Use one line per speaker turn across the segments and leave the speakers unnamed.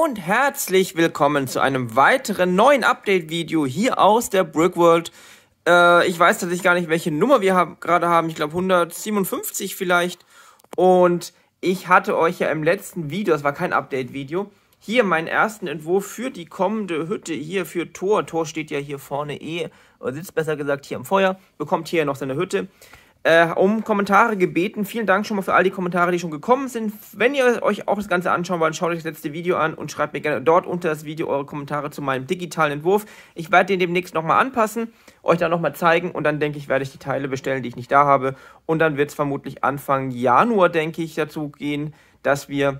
und herzlich willkommen zu einem weiteren neuen Update-Video hier aus der Brickworld. Ich weiß tatsächlich gar nicht, welche Nummer wir gerade haben. Ich glaube 157 vielleicht. Und ich hatte euch ja im letzten Video, das war kein Update-Video, hier meinen ersten Entwurf für die kommende Hütte hier für Thor. Thor steht ja hier vorne oder sitzt besser gesagt hier am Feuer, bekommt hier noch seine Hütte. Um Kommentare gebeten. Vielen Dank schon mal für all die Kommentare, die schon gekommen sind. Wenn ihr euch auch das Ganze anschauen wollt, schaut euch das letzte Video an und schreibt mir gerne dort unter das Video eure Kommentare zu meinem digitalen Entwurf. Ich werde den demnächst nochmal anpassen, euch dann nochmal zeigen und dann denke ich, werde ich die Teile bestellen, die ich nicht da habe. Und dann wird es vermutlich Anfang Januar, denke ich, dazu gehen, dass wir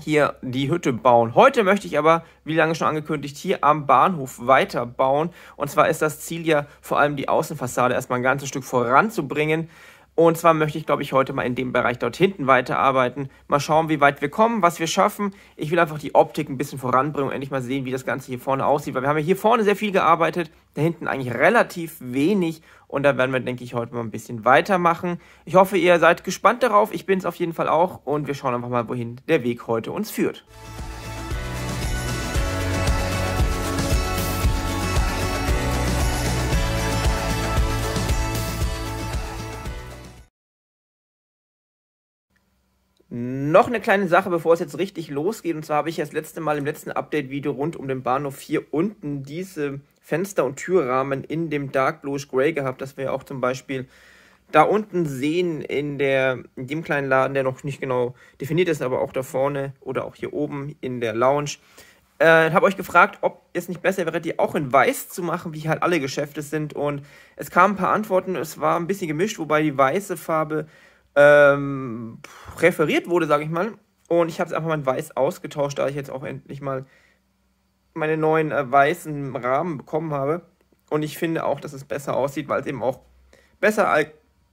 hier die Hütte bauen. Heute möchte ich aber, wie lange schon angekündigt, hier am Bahnhof weiterbauen. Und zwar ist das Ziel ja vor allem die Außenfassade erstmal ein ganzes Stück voranzubringen. Und zwar möchte ich, glaube ich, heute mal in dem Bereich dort hinten weiterarbeiten. Mal schauen, wie weit wir kommen, was wir schaffen. Ich will einfach die Optik ein bisschen voranbringen und endlich mal sehen, wie das Ganze hier vorne aussieht. Weil wir haben ja hier vorne sehr viel gearbeitet, da hinten eigentlich relativ wenig. Und da werden wir, denke ich, heute mal ein bisschen weitermachen. Ich hoffe, ihr seid gespannt darauf. Ich bin es auf jeden Fall auch. Und wir schauen einfach mal, wohin der Weg heute uns führt. Noch eine kleine Sache, bevor es jetzt richtig losgeht. Und zwar habe ich ja das letzte Mal im letzten Update-Video rund um den Bahnhof hier unten diese Fenster- und Türrahmen in dem Dark Bluish Grey gehabt, dass wir auch zum Beispiel da unten sehen in dem kleinen Laden, der noch nicht genau definiert ist, aber auch da vorne oder auch hier oben in der Lounge. Habe euch gefragt, ob es nicht besser wäre, die auch in weiß zu machen, wie halt alle Geschäfte sind. Und es kamen ein paar Antworten, es war ein bisschen gemischt, wobei die weiße Farbe präferiert wurde, sage ich mal. Und ich habe es einfach mal in weiß ausgetauscht, da ich jetzt auch endlich mal meine neuen weißen Rahmen bekommen habe. Und ich finde auch, dass es besser aussieht, weil es eben auch besser,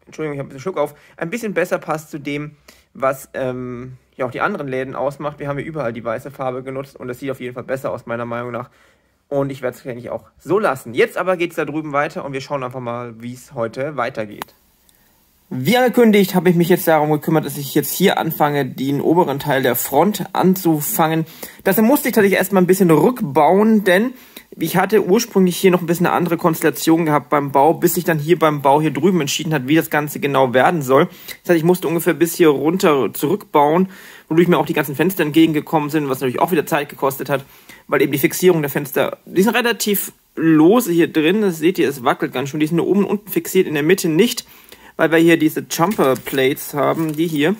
Entschuldigung, ich habe ein bisschen Schluck auf, ein bisschen besser passt zu dem, was ja auch die anderen Läden ausmacht. Wir haben hier überall die weiße Farbe genutzt und es sieht auf jeden Fall besser aus, meiner Meinung nach. Und ich werde es eigentlich auch so lassen. Jetzt aber geht es da drüben weiter und wir schauen einfach mal, wie es heute weitergeht. Wie angekündigt, habe ich mich jetzt darum gekümmert, dass ich jetzt hier anfange, den oberen Teil der Front anzufangen. Dazu musste ich tatsächlich erstmal ein bisschen rückbauen, denn ich hatte ursprünglich hier noch ein bisschen eine andere Konstellation gehabt beim Bau, bis sich dann hier beim Bau hier drüben entschieden hat, wie das Ganze genau werden soll. Das heißt, ich musste ungefähr bis hier runter zurückbauen, wodurch mir auch die ganzen Fenster entgegengekommen sind, was natürlich auch wieder Zeit gekostet hat, weil eben die Fixierung der Fenster, die sind relativ lose hier drin, das seht ihr, es wackelt ganz schön, die sind nur oben und unten fixiert, in der Mitte nicht, weil wir hier diese Jumper Plates haben, die hier,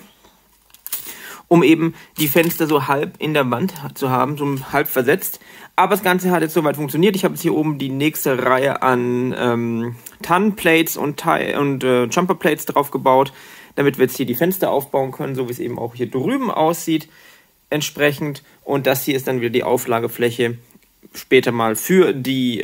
um eben die Fenster so halb in der Wand zu haben, so halb versetzt. Aber das Ganze hat jetzt soweit funktioniert. Ich habe jetzt hier oben die nächste Reihe an Tannenplates und Jumper Plates drauf gebaut, damit wir jetzt hier die Fenster aufbauen können, so wie es eben auch hier drüben aussieht, entsprechend. Und das hier ist dann wieder die Auflagefläche später mal für die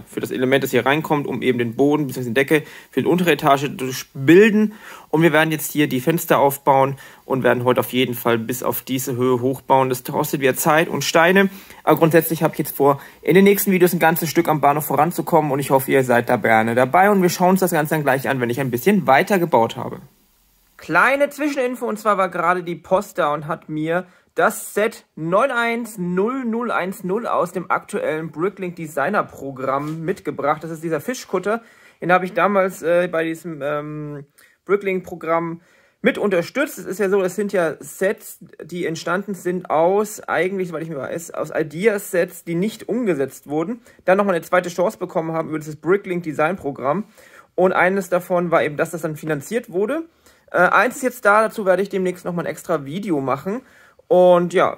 für das Element, das hier reinkommt, um eben den Boden bzw. die Decke für die untere Etage zu bilden. Und wir werden jetzt hier die Fenster aufbauen und werden heute auf jeden Fall bis auf diese Höhe hochbauen. Das kostet wieder Zeit und Steine. Aber grundsätzlich habe ich jetzt vor, in den nächsten Videos ein ganzes Stück am Bahnhof voranzukommen und ich hoffe, ihr seid da gerne dabei und wir schauen uns das Ganze dann gleich an, wenn ich ein bisschen weiter gebaut habe. Kleine Zwischeninfo, und zwar war gerade die Post da und hat mir das Set 910010 aus dem aktuellen Bricklink Designer Programm mitgebracht. Das ist dieser Fischkutter. Den habe ich damals bei diesem Bricklink Programm mit unterstützt. Es ist ja so, das sind ja Sets, die entstanden sind aus, eigentlich, weil ich mir weiß, aus Ideas-Sets, die nicht umgesetzt wurden. Dann nochmal eine zweite Chance bekommen haben über dieses Bricklink Design Programm. Und eines davon war eben, dass das dann finanziert wurde. Eins ist jetzt da, dazu werde ich demnächst nochmal ein extra Video machen. Und ja,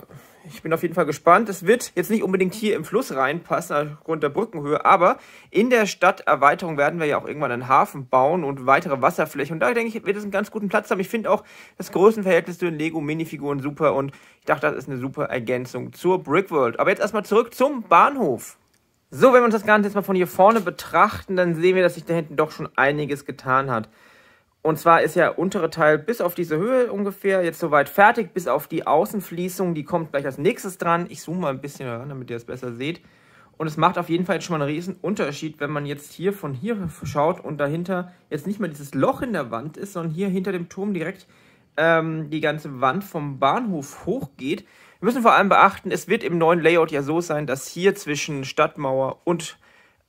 ich bin auf jeden Fall gespannt. Es wird jetzt nicht unbedingt hier im Fluss reinpassen, aufgrund der Brückenhöhe, aber in der Stadterweiterung werden wir ja auch irgendwann einen Hafen bauen und weitere Wasserflächen. Und da denke ich, wird es einen ganz guten Platz haben. Ich finde auch das Größenverhältnis zu den Lego-Minifiguren super und ich dachte, das ist eine super Ergänzung zur Brickworld. Aber jetzt erstmal zurück zum Bahnhof. So, wenn wir uns das Ganze jetzt mal von hier vorne betrachten, dann sehen wir, dass sich da hinten doch schon einiges getan hat. Und zwar ist ja der untere Teil bis auf diese Höhe ungefähr jetzt soweit fertig, bis auf die Außenfließung, die kommt gleich als nächstes dran. Ich zoome mal ein bisschen ran, damit ihr es besser seht. Und es macht auf jeden Fall jetzt schon mal einen riesen Unterschied, wenn man jetzt hier von hier schaut und dahinter jetzt nicht mehr dieses Loch in der Wand ist, sondern hier hinter dem Turm direkt die ganze Wand vom Bahnhof hochgeht. Wir müssen vor allem beachten, es wird im neuen Layout ja so sein, dass hier zwischen Stadtmauer und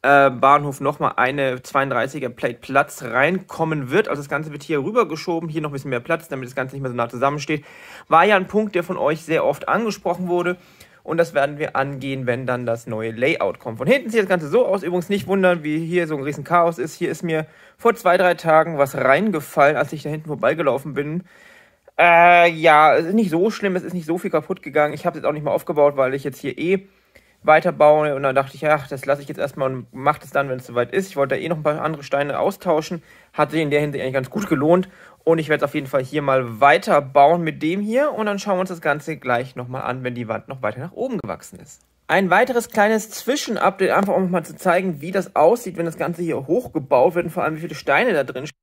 Bahnhof nochmal eine 32er Plate Platz reinkommen wird. Also das Ganze wird hier rübergeschoben, hier noch ein bisschen mehr Platz, damit das Ganze nicht mehr so nah zusammensteht. War ja ein Punkt, der von euch sehr oft angesprochen wurde. Und das werden wir angehen, wenn dann das neue Layout kommt. Von hinten sieht das Ganze so aus. Übrigens nicht wundern, wie hier so ein riesen Chaos ist. Hier ist mir vor 2-3 Tagen was reingefallen, als ich da hinten vorbeigelaufen bin. Ja, es ist nicht so schlimm, es ist nicht so viel kaputt gegangen. Ich habe es jetzt auch nicht mal aufgebaut, weil ich jetzt hier weiterbaue. Und dann dachte ich, ja, das lasse ich jetzt erstmal und mache das dann, wenn es soweit ist. Ich wollte da noch ein paar andere Steine austauschen. Hat sich in der Hinsicht eigentlich ganz gut gelohnt. Und ich werde es auf jeden Fall hier mal weiterbauen mit dem hier. Und dann schauen wir uns das Ganze gleich nochmal an, wenn die Wand noch weiter nach oben gewachsen ist. Ein weiteres kleines Zwischenupdate, einfach um mal zu zeigen, wie das aussieht, wenn das Ganze hier hochgebaut wird und vor allem wie viele Steine da drin stehen.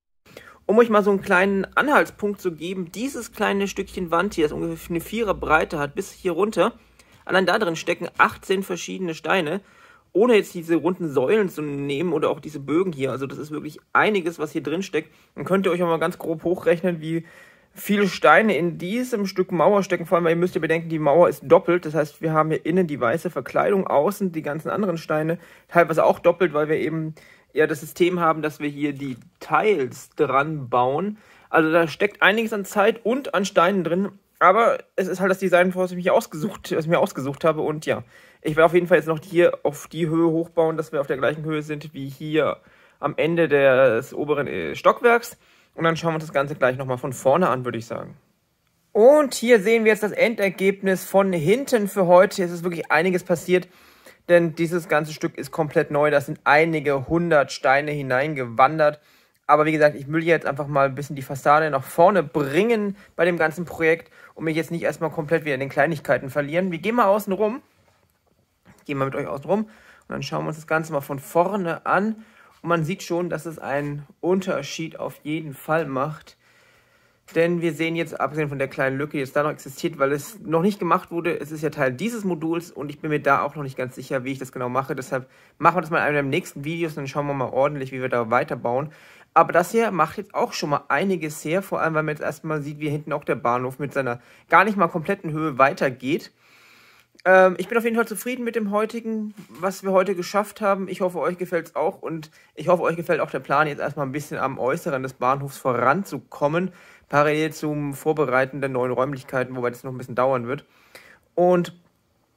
Um euch mal so einen kleinen Anhaltspunkt zu geben, dieses kleine Stückchen Wand hier, das ungefähr eine 4er Breite hat, bis hier runter. Allein da drin stecken 18 verschiedene Steine, ohne jetzt diese runden Säulen zu nehmen oder auch diese Bögen hier. Also das ist wirklich einiges, was hier drin steckt. Dann könnt ihr euch auch mal ganz grob hochrechnen, wie viele Steine in diesem Stück Mauer stecken. Vor allem, weil ihr müsst ja bedenken, die Mauer ist doppelt. Das heißt, wir haben hier innen die weiße Verkleidung, außen die ganzen anderen Steine. Teilweise auch doppelt, weil wir eben ja das System haben, dass wir hier die Tiles dran bauen. Also da steckt einiges an Zeit und an Steinen drin. Aber es ist halt das Design, was ich mir ausgesucht habe. Und ja, ich werde auf jeden Fall jetzt noch hier auf die Höhe hochbauen, dass wir auf der gleichen Höhe sind wie hier am Ende des oberen Stockwerks. Und dann schauen wir uns das Ganze gleich nochmal von vorne an, würde ich sagen. Und hier sehen wir jetzt das Endergebnis von hinten für heute. Es ist wirklich einiges passiert, denn dieses ganze Stück ist komplett neu. Da sind einige 100 Steine hineingewandert. Aber wie gesagt, ich will jetzt einfach mal ein bisschen die Fassade nach vorne bringen bei dem ganzen Projekt und mich jetzt nicht erstmal komplett wieder in den Kleinigkeiten verlieren. Wir gehen mal außen rum. Gehen mal mit euch außen rum und dann schauen wir uns das Ganze mal von vorne an. Und man sieht schon, dass es einen Unterschied auf jeden Fall macht. Denn wir sehen jetzt, abgesehen von der kleinen Lücke, die jetzt da noch existiert, weil es noch nicht gemacht wurde, es ist ja Teil dieses Moduls und ich bin mir da auch noch nicht ganz sicher, wie ich das genau mache. Deshalb machen wir das mal in einem der nächsten Videos und dann schauen wir mal ordentlich, wie wir da weiterbauen. Aber das hier macht jetzt auch schon mal einiges her, vor allem, weil man jetzt erstmal sieht, wie hinten auch der Bahnhof mit seiner gar nicht mal kompletten Höhe weitergeht. Ich bin auf jeden Fall zufrieden mit dem heutigen, was wir heute geschafft haben. Ich hoffe, euch gefällt es auch und ich hoffe, euch gefällt auch der Plan, jetzt erstmal ein bisschen am Äußeren des Bahnhofs voranzukommen, parallel zum Vorbereiten der neuen Räumlichkeiten, wobei das noch ein bisschen dauern wird. Und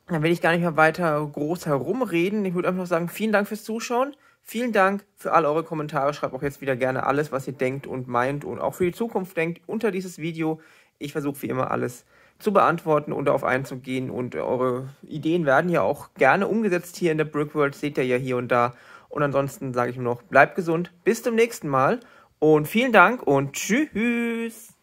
dann will ich gar nicht mehr weiter groß herumreden. Ich würde einfach sagen, vielen Dank fürs Zuschauen. Vielen Dank für all eure Kommentare. Schreibt auch jetzt wieder gerne alles, was ihr denkt und meint und auch für die Zukunft denkt, unter dieses Video. Ich versuche wie immer alles zu beantworten und darauf einzugehen. Und eure Ideen werden ja auch gerne umgesetzt hier in der Brickworld. Seht ihr ja hier und da. Und ansonsten sage ich nur noch, bleibt gesund. Bis zum nächsten Mal. Und vielen Dank und tschüss.